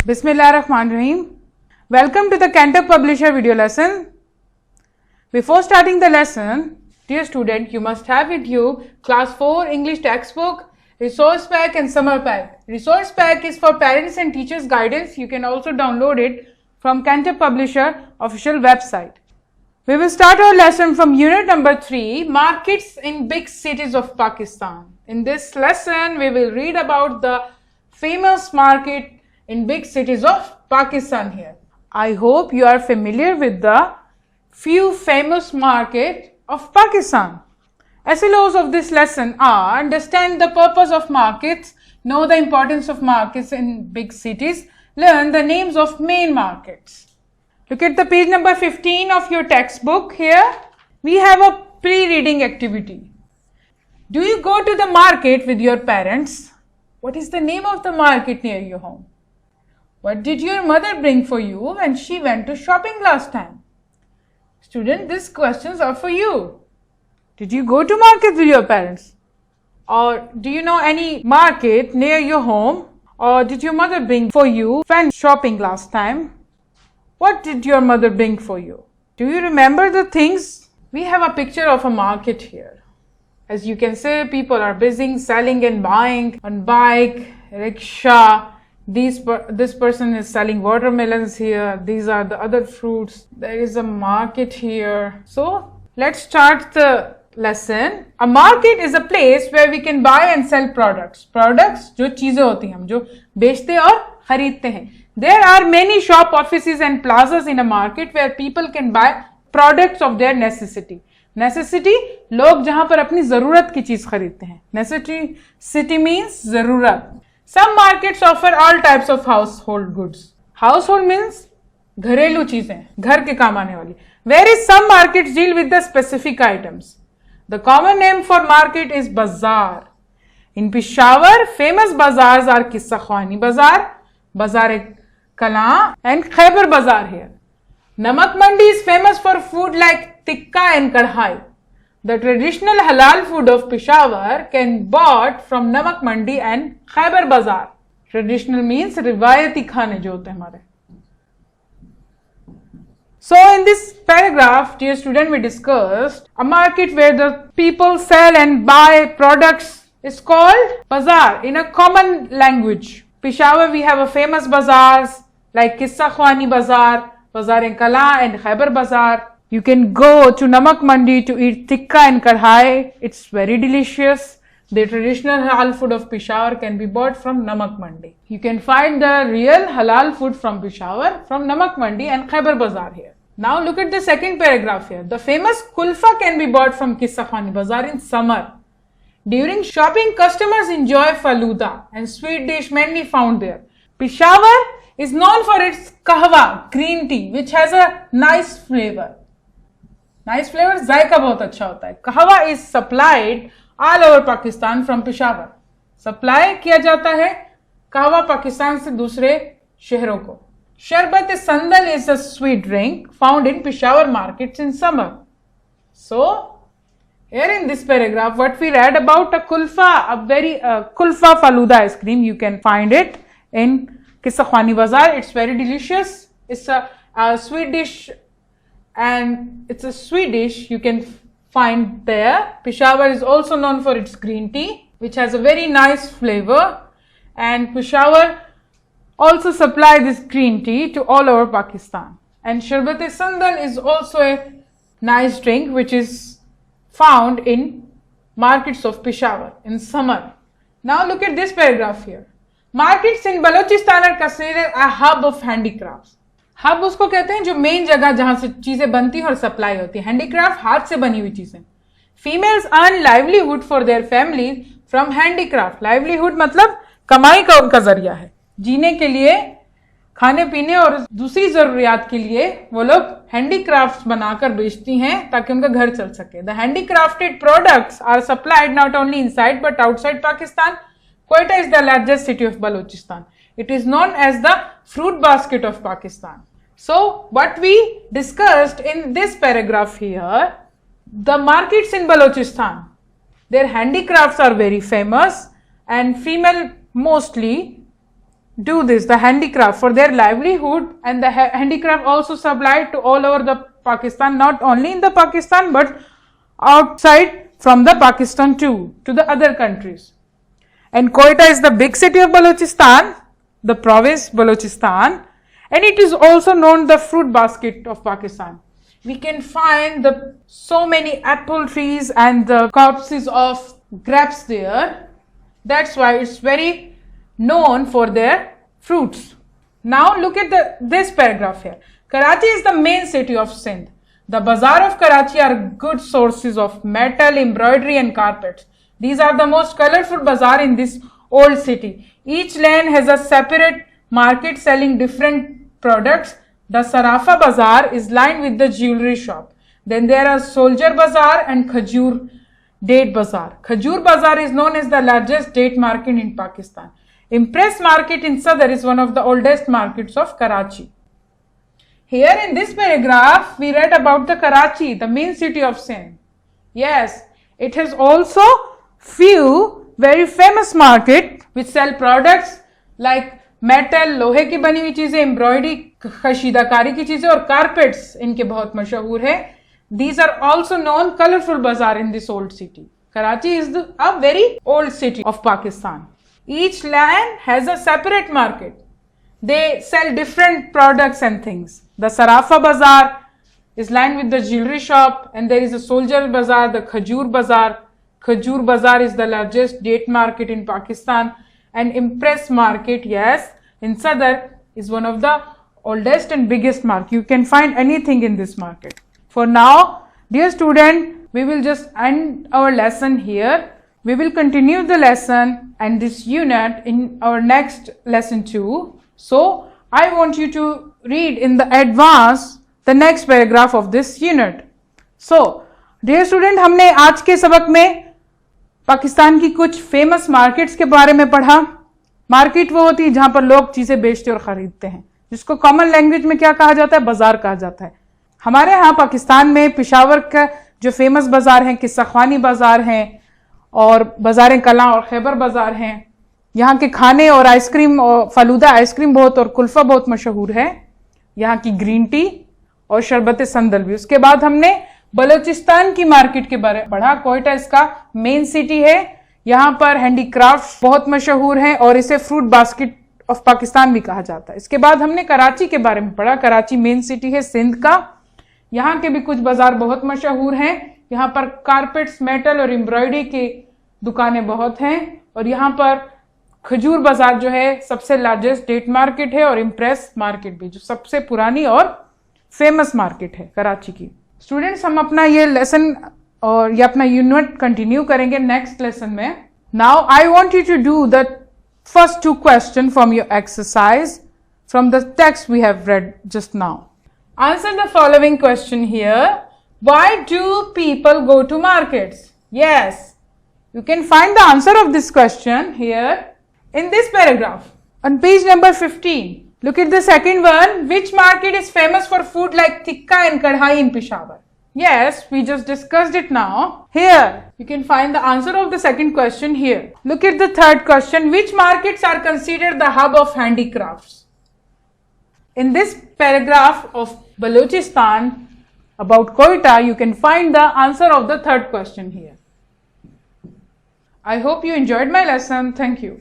Bismillahirrahmanirrahim. Welcome to the Cantab Publisher video lesson. Before starting the lesson, dear student, you must have with you class 4 English textbook, resource pack and summer pack. Resource pack is for parents and teachers guidance. You can also download it from Cantab Publisher official website. We will start our lesson from unit number 3, markets in big cities of Pakistan. In this lesson, we will read about the famous market in big cities of Pakistan here. I hope you are familiar with the few famous market of Pakistan. SLOs of this lesson are: understand the purpose of markets, know the importance of markets in big cities, learn the names of main markets. Look at the page number 15 of your textbook here. We have a pre-reading activity. Do you go to the market with your parents? What is the name of the market near your home? What did your mother bring for you when she went to shopping last time? Student, these questions are for you. Did you go to market with your parents? Or do you know any market near your home? Or did your mother bring for you when shopping last time? What did your mother bring for you? Do you remember the things? We have a picture of a market here. As you can see, people are busy selling and buying on bike, rickshaw. This person is selling watermelons here. These are the other fruits. There is a market here. So let's start the lesson. A market is a place where we can buy and sell products. Products जो चीजें होती हैं हम जो बेचते और खरीदते हैं. There are many shop offices and plazas in a market where people can buy products of their necessity. Necessity लोग जहां पर अपनी जरूरत की चीज खरीदते हैं. Necessity means जरूरत. Some markets offer all types of household goods. Household means घरेलू चीजें, घर के काम आने वाली. Whereas some markets deal with the specific items. The common name for market is bazaar. In Peshawar, famous bazaars are Qissa Khwani Bazaar, Bazaar-e-Kalan and Khyber Bazaar here. Namak Mandi is famous for food like tikka and kadhai. The traditional halal food of Peshawar can be bought from Namak Mandi and Khyber Bazaar. Traditional means रिवायती खाने जो होते हैं हमारे. So in this paragraph, dear student, we discussed a market where the people sell and buy products is called bazaar in a common language. Peshawar we have a famous bazaars like Qissa Khwani Bazaar, Bazaar-e-Kalan and Khyber Bazaar. You can go to Namak Mandi to eat tikka and kadhai. It's very delicious. The traditional halal food of Peshawar can be bought from Namak Mandi. You can find the real halal food from Peshawar from Namak Mandi and Khyber Bazaar here. Now look at the second paragraph here. The famous kulfa can be bought from Qissa Khwani Bazaar in summer. During shopping, customers enjoy faluda and sweet dish mainly found there. Peshawar is known for its kahwa, green tea, which has a nice flavor. Nice flavor, जायका बहुत अच्छा होता है. Kahwa is supplied all over Pakistan from Peshawar. Supply किया जाता है कहवा पाकिस्तान से दूसरे शहरों को. Sharbat sandal is a sweet drink found in Peshawar markets in summer. So, here in this paragraph, what we read about a kulfa, a very kulfa faluda ice cream, you can find it in Qissa Khwani Bazaar. It's very delicious. It's a sweet dish. And it's a sweet dish you can find there. Peshawar is also known for its green tea, which has a very nice flavor. And Peshawar also supply this green tea to all over Pakistan. And Sharbat-e-Sandal is also a nice drink which is found in markets of Peshawar in summer. Now look at this paragraph here. Markets in Balochistan are considered a hub of handicrafts. Hub उसको कहते हैं जो main जगह जहां से चीजें बनती हैं और सप्लाई होती है. हैंडीक्राफ्ट हाथ से बनी हुई चीजें. Females earn livelihood for their family from handicraft. Livelihood मतलब कमाई का उनका जरिया है. जीने के लिए, खाने पीने और दूसरी जरूरियात के लिए वो लोग हैंडीक्राफ्ट्स बनाकर बेचती हैं ताकि उनका घर चल सके. The handcrafted products are supplied not only inside but outside Pakistan. Quetta is the largest city of Balochistan. It is known as the fruit basket of Pakistan. So, what we discussed in this paragraph here, the markets in Balochistan, their handicrafts are very famous and female mostly do this, the handicraft, for their livelihood, and the handicraft also supplied to all over the Pakistan, not only in the Pakistan but outside from the Pakistan too, to the other countries. And Quetta is the big city of Balochistan, the province Balochistan, and it is also known the fruit basket of Pakistan. We can find so many apple trees and the copses of grapes there. That's why it's very known for their fruits. Now look at this paragraph here. Karachi is the main city of Sindh. The bazaar of Karachi are good sources of metal, embroidery and carpets. These are the most colorful bazaar in this old city. Each lane has a separate market selling different products. The Sarafa Bazaar is lined with the jewelry shop. Then there are Soldier Bazaar and Khajur Date Bazaar. Khajur Bazaar is known as the largest date market in Pakistan. Impress Market in Sadr is one of the oldest markets of Karachi. Here in this paragraph, we read about the Karachi, the main city of Sindh. Yes, it has also few very famous market which sell products like metal, लोहे की बनी हुई चीजें, embroidery, कशीदाकारी की चीजें और carpets इनके बहुत मशहूर है. These are also known colorful bazaar in this old city. Karachi is a very old city of Pakistan. Each land has a separate market. They sell different products and things. The Sarafa Bazaar is lined with the jewelry shop, and there is a Soldier Bazaar, the Khajur Bazaar. Khajur Bazaar is the largest date market in Pakistan. And Impress Market, yes, in Sadr is one of the oldest and biggest market. You can find anything in this market. For now, dear student, we will just end our lesson here. We will continue the lesson and this unit in our next lesson too. So, I want you to read in the advance the next paragraph of this unit. So, dear student, हमने आज के सबक में पाकिस्तान की कुछ famous markets के बारे में पढ़ा. मार्केट वो होती है जहां पर लोग चीजें बेचते और खरीदते हैं, जिसको कॉमन लैंग्वेज में क्या कहा जाता है, बाजार कहा जाता है. हमारे यहाँ पाकिस्तान में पेशावर का जो फेमस बाजार है, किस्सा ख्वानी बाजार हैं और बाजार कला और खैबर बाजार हैं. यहाँ के खाने और आइसक्रीम और फलूदा आइसक्रीम बहुत और कुल्फा बहुत मशहूर है. यहाँ की ग्रीन टी और शरबत संदल भी. उसके बाद हमने बलोचिस्तान की मार्केट के बारे में पढ़ा. कोयटा इसका मेन सिटी है. यहाँ पर हैंडीक्राफ्ट बहुत मशहूर है और इसे फ्रूट बास्केट ऑफ पाकिस्तान भी कहा जाता है. इसके बाद हमने कराची के बारे में पढ़ा. कराची मेन सिटी है सिंध का. यहाँ के भी कुछ बाजार बहुत मशहूर हैं. यहाँ पर कारपेट्स, मेटल और एम्ब्रॉयडरी की दुकानें बहुत हैं. और यहाँ पर खजूर बाजार जो है सबसे लार्जेस्ट डेट मार्केट है, और इम्प्रेस मार्केट भी जो सबसे पुरानी और फेमस मार्केट है कराची की. स्टूडेंट्स, हम अपना ये लेसन और ये अपना यूनिट कंटिन्यू करेंगे नेक्स्ट लेसन में. Now I want you to do the first 2 question from your exercise from the text we have read just now. Answer the following question here. Why do people go to markets? Yes, you can find the answer of this question here in this paragraph on page number 15. Look at the second one. Which market is famous for food like tikka and kadhai in Peshawar? Yes, we just discussed it now. Here you can find the answer of the second question here. Look at the third question. Which markets are considered the hub of handicrafts? In this paragraph of Balochistan about Quetta, you can find the answer of the third question here. I hope you enjoyed my lesson. Thank you.